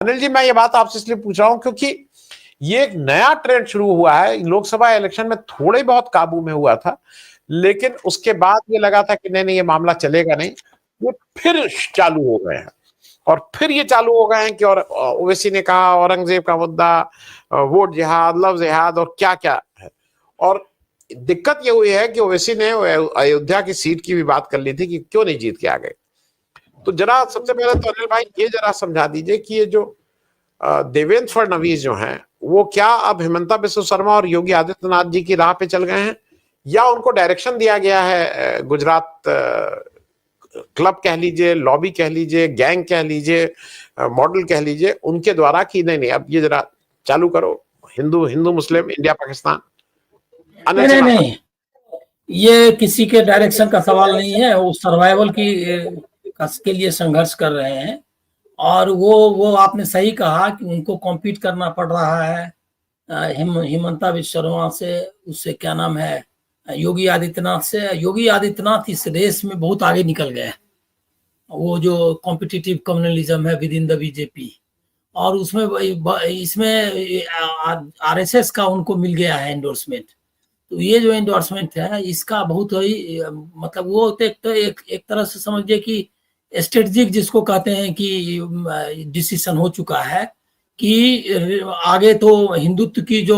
अनिल जी, मैं ये बात आपसे इसलिए पूछ रहा हूं क्योंकि ये एक नया ट्रेंड शुरू हुआ है। लोकसभा इलेक्शन में थोड़े बहुत काबू में हुआ था, लेकिन उसके बाद ये लगा था कि नहीं नहीं, ये मामला चलेगा नहीं। ये फिर चालू हो गए हैं, और फिर ये चालू हो गए हैं कि, और ओवैसी ने कहा औरंगजेब का मुद्दा, वोट जिहाद, लव जिहाद और क्या क्या है। और दिक्कत ये हुई है कि ओवैसी ने अयोध्या की सीट की भी बात कर ली थी कि क्यों नहीं जीत के आ गए। तो जरा सबसे पहले तो अनिल भाई ये जरा समझा दीजिए कि ये जो देवेंद्र फडणवीस जो हैं, वो क्या अब हिमंता बिस्वा शर्मा और योगी आदित्यनाथ जी की राह पे चल गए हैं, या उनको डायरेक्शन दिया गया है गुजरात क्लब कह लीजिए, लॉबी कह लीजिए, गैंग कह लीजिए, मॉडल कह लीजिए, उनके द्वारा कि नहीं नहीं अब ये जरा चालू करो, हिंदू हिंदू मुस्लिम इंडिया पाकिस्तान। नहीं नहीं नहीं, ये किसी के डायरेक्शन का सवाल नहीं है। वो सर्वाइवल की के लिए संघर्ष कर रहे हैं। और वो आपने सही कहा कि उनको कॉम्पीट करना पड़ रहा है हिमंता बिस्वा शर्मा से, उससे क्या नाम है, योगी आदित्यनाथ से। योगी आदित्यनाथ इस रेस में बहुत आगे निकल गए। वो जो कॉम्पिटिटिव कम्युनलिज्म है विद इन द बीजेपी, और उसमें इसमें आरएसएस का उनको मिल गया है एंडोर्समेंट। तो ये जो एंडोर्समेंट है इसका बहुत ही मतलब वो तो एक तरह से समझिए कि स्ट्रेटजिक जिसको कहते हैं कि डिसीजन हो चुका है कि आगे तो हिंदुत्व की जो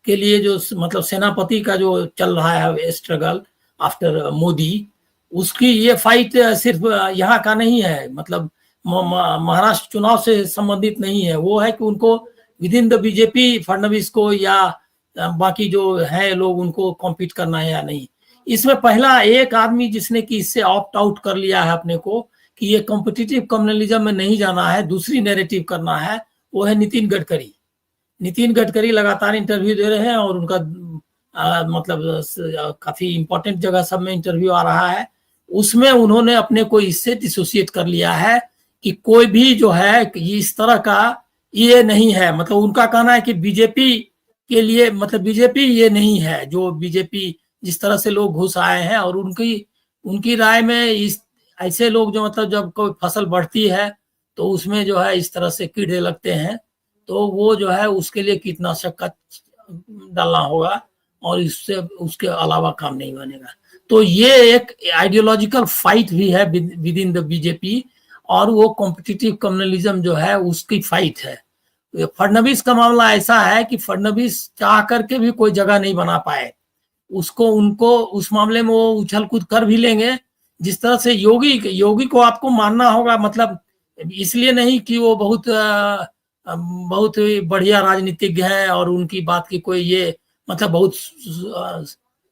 के लिए जो मतलब सेनापति का जो चल रहा है स्ट्रगल आफ्टर मोदी, उसकी ये फाइट सिर्फ यहाँ का नहीं है, मतलब महाराष्ट्र चुनाव से संबंधित नहीं है। वो है कि उनको with in the BJP Fadnavis को या बाकी जो है लोग उनको कॉम्पीट करना है या नहीं। इसमें पहला एक आदमी जिसने कि इससे ऑप्ट आउट कर लिया है अपने को कि ये कॉम्पिटिटिव कम्युनलिज्म में नहीं जाना है, दूसरी नैरेटिव करना है, वो है नितिन गडकरी। नितिन गडकरी लगातार इंटरव्यू दे रहे हैं और उनका मतलब काफी इंपॉर्टेंट जगह सब में इंटरव्यू आ रहा है। उसमें उन्होंने अपने को इससे डिसोसिएट कर लिया है कि कोई भी जो है इस तरह का ये नहीं है। मतलब उनका कहना है कि बीजेपी के लिए, मतलब बीजेपी ये नहीं है जो बीजेपी जिस तरह से लोग घुस आए हैं। और उनकी राय में इस ऐसे लोग जो मतलब जब कोई फसल बढ़ती है तो उसमें जो है इस तरह से कीड़े लगते हैं, तो वो जो है उसके लिए कीटनाशक का डालना होगा और इससे उसके अलावा काम नहीं बनेगा। तो ये एक आइडियोलॉजिकल फाइट भी है विद इन द बीजेपी, और वो कॉम्पिटिटिव कम्युनलिज्म जो है उसकी फाइट है। फडणवीस का मामला ऐसा है कि फडणवीस चाह करके भी कोई जगह नहीं बना पाए उसको। उनको उस मामले में वो उछल कूद कर भी लेंगे जिस तरह से योगी को आपको मानना होगा। मतलब इसलिए नहीं कि वो बहुत बढ़िया राजनीतिज्ञ है और उनकी बात की कोई ये मतलब बहुत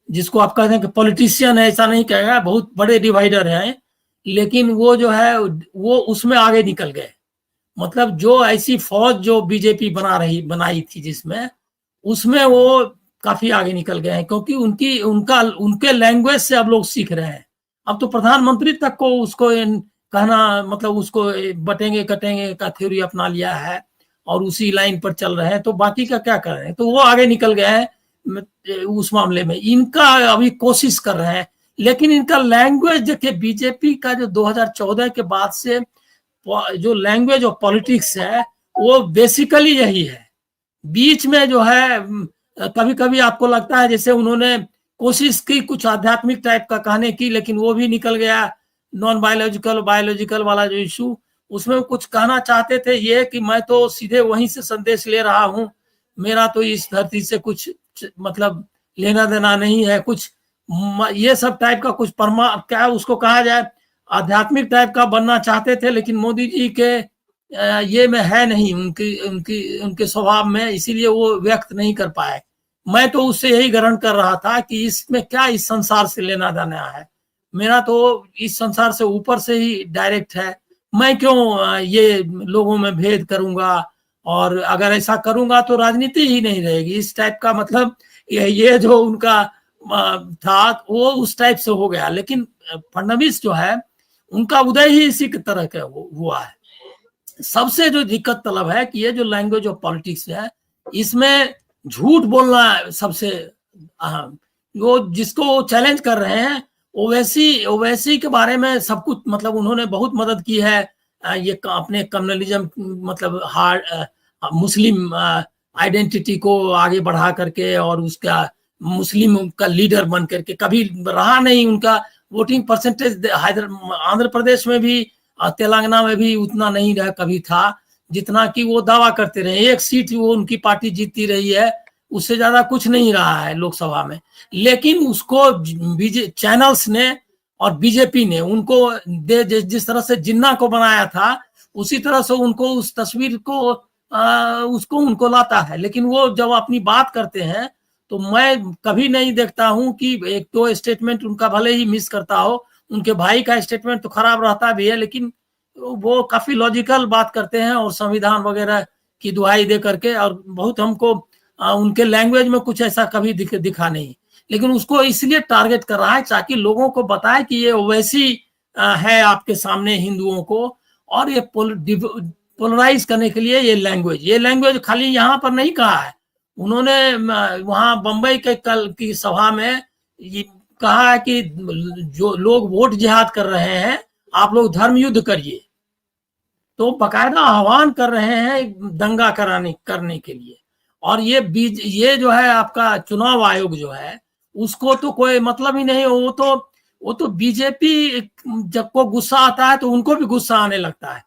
जिसको आप कहते हैं कि पॉलिटिशियन है, ऐसा नहीं कहेगा, बहुत बड़े डिवाइडर हैं। लेकिन वो जो है वो उसमें आगे निकल गए। मतलब जो ऐसी फौज जो बीजेपी बनाई थी जिसमें, उसमें वो काफी आगे निकल गए हैं क्योंकि उनके लैंग्वेज से अब लोग सीख रहे हैं। अब तो प्रधानमंत्री तक को उसको कहना मतलब उसको बटेंगे कटेंगे का थ्योरी अपना लिया है और उसी लाइन पर चल रहे हैं। तो बाकी का क्या कर रहे हैं, तो वो आगे निकल गए हैं उस मामले में। इनका अभी कोशिश कर रहे हैं, लेकिन इनका लैंग्वेज देखिए बीजेपी का जो 2014 के बाद से जो लैंग्वेज ऑफ पॉलिटिक्स है वो बेसिकली यही है। बीच में जो है कभी कभी आपको लगता है जैसे उन्होंने कोशिश की कुछ आध्यात्मिक टाइप का कहने की, लेकिन वो भी निकल गया। नॉन बायोलॉजिकल बायोलॉजिकल वाला जो इशू, उसमें कुछ कहना चाहते थे ये कि मैं तो सीधे वहीं से संदेश ले रहा हूं, मेरा तो इस धरती से कुछ मतलब लेना देना नहीं है, कुछ ये सब टाइप का कुछ क्या उसको कहा जाए, आध्यात्मिक टाइप का बनना चाहते थे। लेकिन मोदी जी के ये में है नहीं उनके स्वभाव में, इसीलिए वो व्यक्त नहीं कर पाए। मैं तो उससे यही ग्रहण कर रहा था कि इसमें क्या इस संसार से लेना देना है, मेरा तो इस संसार से ऊपर से ही डायरेक्ट है। मैं क्यों ये लोगों में भेद करूंगा, और अगर ऐसा करूंगा तो राजनीति ही नहीं रहेगी। इस टाइप का मतलब ये जो उनका था वो उस टाइप से हो गया। लेकिन फडणवीस जो है उनका उदय ही इसी की तरह का हुआ है। सबसे जो दिक्कत तलब है कि ये जो लैंग्वेज ऑफ पॉलिटिक्स है इसमें झूठ बोलना सबसे अहम। वो जिसको चैलेंज कर रहे हैं ओवैसी के बारे में सब कुछ मतलब उन्होंने बहुत मदद की है ये अपने कम्युनलिज्म मतलब हार्ड मुस्लिम आइडेंटिटी को आगे बढ़ा करके और उसका मुस्लिम का लीडर बन करके कभी रहा नहीं। उनका वोटिंग परसेंटेज आंध्र प्रदेश में भी तेलंगाना में भी उतना नहीं रहा कभी था जितना कि वो दावा करते रहे। एक सीट वो उनकी पार्टी जीतती रही है, उससे ज्यादा कुछ नहीं रहा है लोकसभा में। लेकिन उसको चैनल्स ने और बीजेपी ने उनको जिस तरह से जिन्ना को बनाया था उसी तरह से उनको उस तस्वीर को उसको उनको लाता है। लेकिन वो जब अपनी बात करते हैं तो मैं कभी नहीं देखता हूं कि एक दो स्टेटमेंट उनका भले ही मिस करता हो, उनके भाई का स्टेटमेंट तो खराब रहता भी है, लेकिन वो काफी लॉजिकल बात करते हैं और संविधान वगैरह की दुहाई दे करके। और बहुत हमको उनके लैंग्वेज में कुछ ऐसा कभी दिखा नहीं, लेकिन उसको इसलिए टारगेट कर रहा है ताकि लोगों को बताए कि ये वैसी है आपके सामने हिंदुओं को, और ये पोलराइज करने के लिए ये लैंग्वेज खाली यहाँ पर नहीं कहा है उन्होंने। वहां बंबई के कल की सभा में ये कहा है कि जो लोग वोट जिहाद कर रहे हैं आप लोग धर्म युद्ध करिए, तो बकायदा आह्वान कर रहे हैं दंगा करने के लिए। और ये जो है आपका चुनाव आयोग जो है उसको तो कोई मतलब ही नहीं। वो तो बीजेपी जब को गुस्सा आता है तो उनको भी गुस्सा आने लगता है।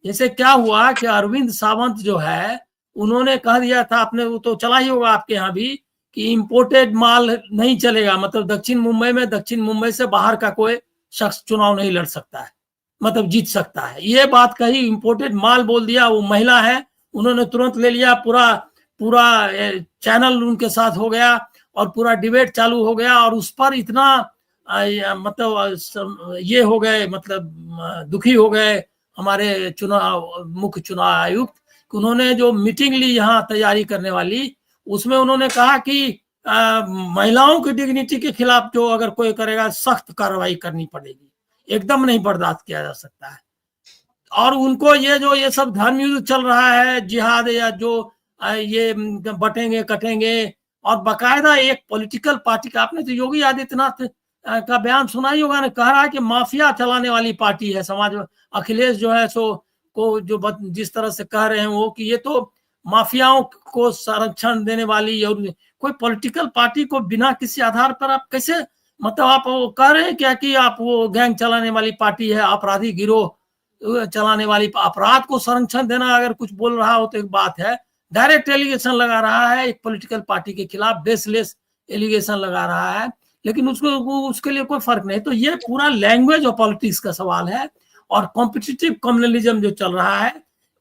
जैसे क्या हुआ कि अरविंद सावंत जो है उन्होंने कह दिया था, आपने वो तो चला ही होगा आपके यहाँ भी, कि इंपोर्टेड माल नहीं चलेगा, मतलब दक्षिण मुंबई से बाहर का कोई शख्स चुनाव नहीं लड़ सकता है, मतलब जीत सकता है। ये बात कही, इंपोर्टेड माल बोल दिया। वो महिला है, उन्होंने तुरंत ले लिया, पूरा चैनल उनके साथ हो गया और पूरा डिबेट चालू हो गया। और उस पर इतना मतलब ये हो गए, मतलब दुखी हो गए हमारे मुख्य चुनाव आयुक्त, उन्होंने जो मीटिंग ली यहाँ तैयारी करने वाली, उसमें उन्होंने कहा कि महिलाओं की डिग्निटी के खिलाफ जो अगर कोई करेगा सख्त कार्रवाई करनी पड़ेगी, एकदम नहीं बर्दाश्त किया जा सकता है। और उनको ये सब धर्म युद्ध चल रहा है, जिहाद या जो ये बटेंगे कटेंगे, और बकायदा एक पॉलिटिकल पार्टी का, आपने तो योगी आदित्यनाथ का बयान सुना ही होगा, ने कह रहा है कि माफिया चलाने वाली पार्टी है समाज में। अखिलेश जो है सो को जो जिस तरह से कह रहे हैं वो कि ये तो माफियाओं को संरक्षण देने वाली, और कोई पॉलिटिकल पार्टी को बिना किसी आधार पर आप कैसे, मतलब आप वो कह रहे हैं क्या कि आप वो गैंग चलाने वाली पार्टी है, आपराधी गिरोह चलाने वाली, अपराध को संरक्षण देना अगर कुछ बोल रहा हो तो एक बात है, डायरेक्ट एलिगेशन लगा रहा है एक पॉलिटिकल पार्टी के खिलाफ, बेसलेस एलिगेशन लगा रहा है, लेकिन उसके लिए कोई फर्क नहीं। तो ये पूरा लैंग्वेज और पॉलिटिक्स का सवाल है। और कॉम्पिटिटिव कम्युनलिज्म जो चल रहा है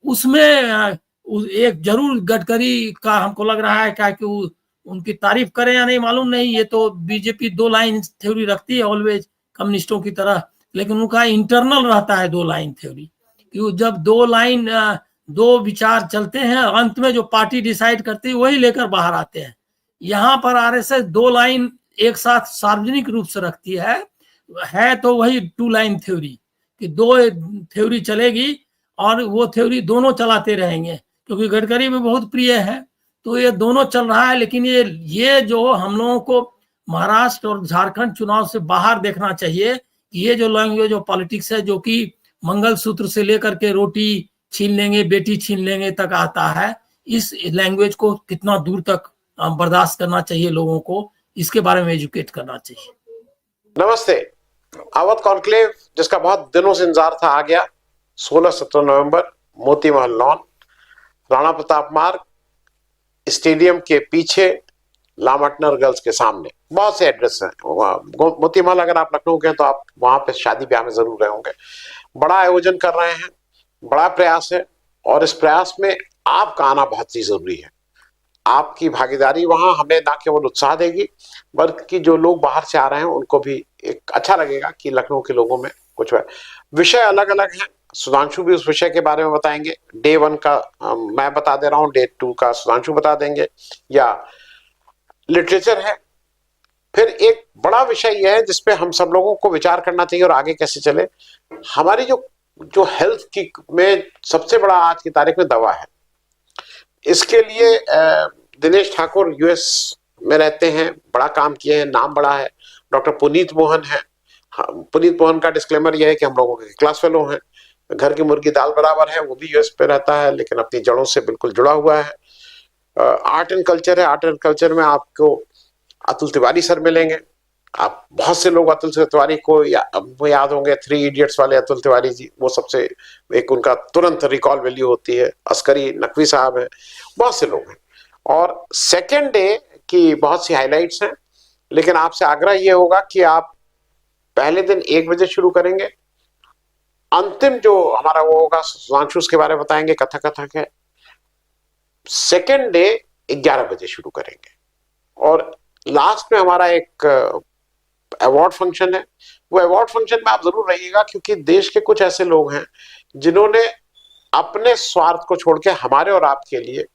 उसमें एक जरूर गडकरी का हमको लग रहा है क्या कि उनकी तारीफ करें या नहीं मालूम नहीं, ये तो बीजेपी दो लाइन थ्योरी रखती है ऑलवेज कम्युनिस्टों की तरह, लेकिन उनका इंटरनल रहता है दो लाइन थ्योरी, कि जब दो विचार चलते हैं अंत में जो पार्टी डिसाइड करती है वही लेकर बाहर आते हैं। यहाँ पर आरएसएस दो लाइन एक साथ सार्वजनिक रूप से रखती है तो वही टू लाइन थ्योरी, कि दो थ्योरी चलेगी और वो थ्योरी दोनों चलाते रहेंगे, क्योंकि गडकरी में बहुत प्रिय है, तो ये दोनों चल रहा है। लेकिन ये जो हम लोगों को महाराष्ट्र और झारखंड चुनाव से बाहर देखना चाहिए, कि ये जो लैंग्वेज और पॉलिटिक्स है, जो कि मंगलसूत्र से लेकर के रोटी छीन लेंगे बेटी छीन लेंगे तक आता है, इस लैंग्वेज को कितना दूर तक बर्दाश्त करना चाहिए लोगों को, इसके बारे में एजुकेट करना चाहिए। नमस्ते। अवध कॉन्क्लेव जिसका बहुत दिनों से इंतजार था आ गया। 16-17 नवंबर मोती महल लॉन, राणा प्रताप मार्ग, स्टेडियम के पीछे, लामटनर गर्ल्स के सामने। बहुत से एड्रेस हैं। मोती महल अगर आप लखनऊ के तो आप वहां पे शादी ब्याह में जरूर रहे होंगे। बड़ा आयोजन कर रहे हैं, बड़ा प्रयास है, और इस प्रयास में आपका आना बहुत ही जरूरी है। आपकी भागीदारी वहां हमें ना केवल उत्साह देगी, बल्कि जो लोग बाहर से आ रहे हैं उनको भी एक अच्छा लगेगा कि लखनऊ के लोगों में कुछ है। विषय अलग अलग हैं, सुधांशु भी उस विषय के बारे में बताएंगे। डे 1 का मैं बता दे रहा हूँ, डे 2 का सुधांशु बता देंगे, या लिटरेचर है। फिर एक बड़ा विषय यह है जिसपे हम सब लोगों को विचार करना चाहिए और आगे कैसे चले। हमारी जो हेल्थ की में सबसे बड़ा आज की तारीख में दवा है। इसके लिए दिनेश ठाकुर यूएस में रहते हैं, बड़ा काम किए हैं, नाम बड़ा है। डॉक्टर पुनीत मोहन है। पुनीत मोहन का डिस्क्लेमर यह है कि हम लोगों के क्लास फेलो हैं। घर की मुर्गी दाल बराबर है, वो भी यूएस पे रहता है लेकिन अपनी जड़ों से बिल्कुल जुड़ा हुआ है। आर्ट एंड कल्चर है, आर्ट एंड कल्चर में आपको अतुल तिवारी सर मिलेंगे। आप बहुत से लोग अतुल तिवारी को वो याद होंगे, 3 इडियट्स वाले अतुल तिवारी जी, वो सबसे एक उनका तुरंत रिकॉल वैल्यू होती है। अस्करी नकवी साहब हैं, बहुत से लोग हैं। और सेकेंड डे की बहुत सी हाइलाइट्स हैं, लेकिन आपसे आग्रह ये होगा कि आप पहले दिन 1 बजे शुरू करेंगे। अंतिम जो हमारा वो होगा, सुधांशु उसके बारे में बताएंगे, कथक है। सेकेंड डे 11 बजे शुरू करेंगे और लास्ट में हमारा एक अवार्ड फंक्शन है। वो अवार्ड फंक्शन में आप जरूर रहिएगा, क्योंकि देश के कुछ ऐसे लोग हैं जिन्होंने अपने स्वार्थ को छोड़ के हमारे और आपके लिए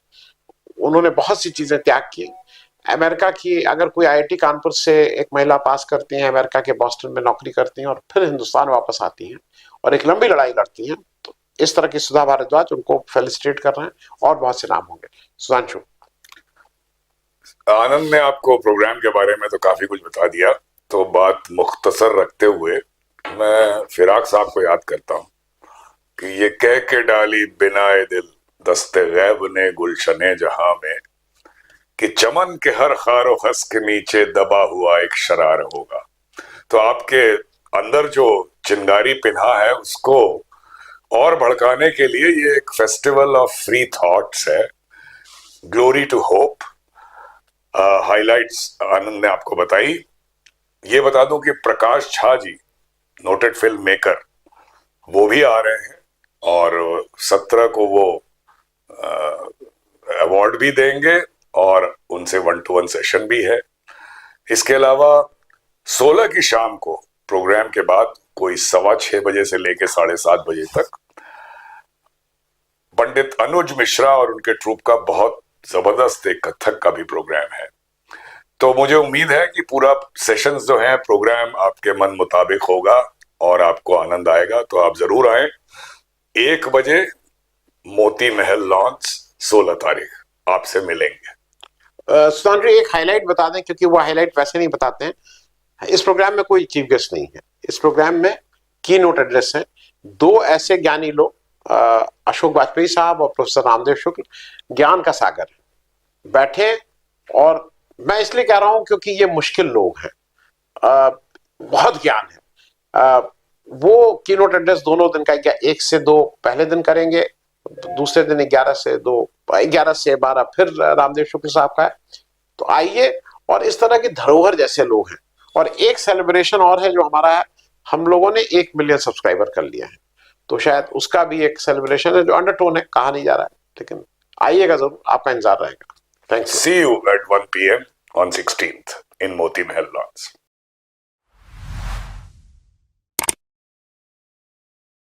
उन्होंने बहुत सी चीजें त्याग की। अमेरिका की अगर कोई आईआईटी कानपुर से एक महिला पास करती हैं, अमेरिका के बॉस्टन में नौकरी करती हैं और फिर हिंदुस्तान वापस आती हैं और एक लंबी लड़ाई लड़ती हैं, तो इस तरह की सुधा भारद्वाज, उनको फेलिसिटेट कर रहे हैं और बहुत से नाम होंगे। सुधांशु। आनंद ने आपको प्रोग्राम के बारे में तो काफी कुछ बता दिया, तो बात मुख्तसर रखते हुए मैं फिराक साहब को याद करता हूँ कि ये कह के डाली बिनाए दिल दस्ते गैब ने गुलशने जहां में कि चमन के हर खारो खस के नीचे दबा हुआ एक शरार होगा। तो आपके अंदर जो चिंगारी पिन्हा है उसको और भड़काने के लिए ये एक फेस्टिवल ऑफ फ्री थॉट्स है, ग्लोरी टू होप। हाइलाइट्स आनंद ने आपको बताई। ये बता दूं कि Prakash Jha ji, noted film maker, वो भी आ रहे हैं और 17 को वो अवार्ड भी देंगे और उनसे 1-to-1 सेशन भी है। इसके अलावा 16 की शाम को प्रोग्राम के बाद कोई 6:15 बजे से लेके 7:30 बजे तक पंडित अनुज मिश्रा और उनके ट्रूप का बहुत जबरदस्त एक कथक का भी प्रोग्राम है। तो मुझे उम्मीद है कि पूरा सेशंस जो है प्रोग्राम आपके मन मुताबिक होगा और आपको आनंद आएगा। तो आप जरूर आए। 1 बजे मोती महल लॉन्च, 16 तारीख आपसे मिलेंगे। सुधांशु एक हाईलाइट बता दें, क्योंकि वो हाईलाइट वैसे नहीं बताते हैं। इस प्रोग्राम में कोई चीफ गेस्ट नहीं है। इस प्रोग्राम में की नोट एड्रेस है 2 ऐसे ज्ञानी लोग, अशोक वाजपेयी साहब और प्रोफेसर रामदेव शुक्ल, ज्ञान का सागर बैठे। और मैं इसलिए कह रहा हूं क्योंकि ये मुश्किल लोग हैं, बहुत ज्ञान है। वो की नोट एड्रेस दोनों दिन का 1 से 2 पहले दिन करेंगे, दूसरे दिन 11 से 2, 11 से 12 फिर रामदेव शुक्ल साहब का है। तो आइए, और इस तरह की धरोहर जैसे लोग हैं। और एक सेलिब्रेशन और है जो हमारा है, हम लोगों ने 1 मिलियन सब्सक्राइबर कर लिया है, तो शायद उसका भी एक सेलिब्रेशन है जो अंडरटोन है, कहा नहीं जा रहा है, लेकिन आइएगा जरूर, आपका इंतजार रहेगा। Thank you. See you at 1 PM on 16th in Moti Mahal Lodge.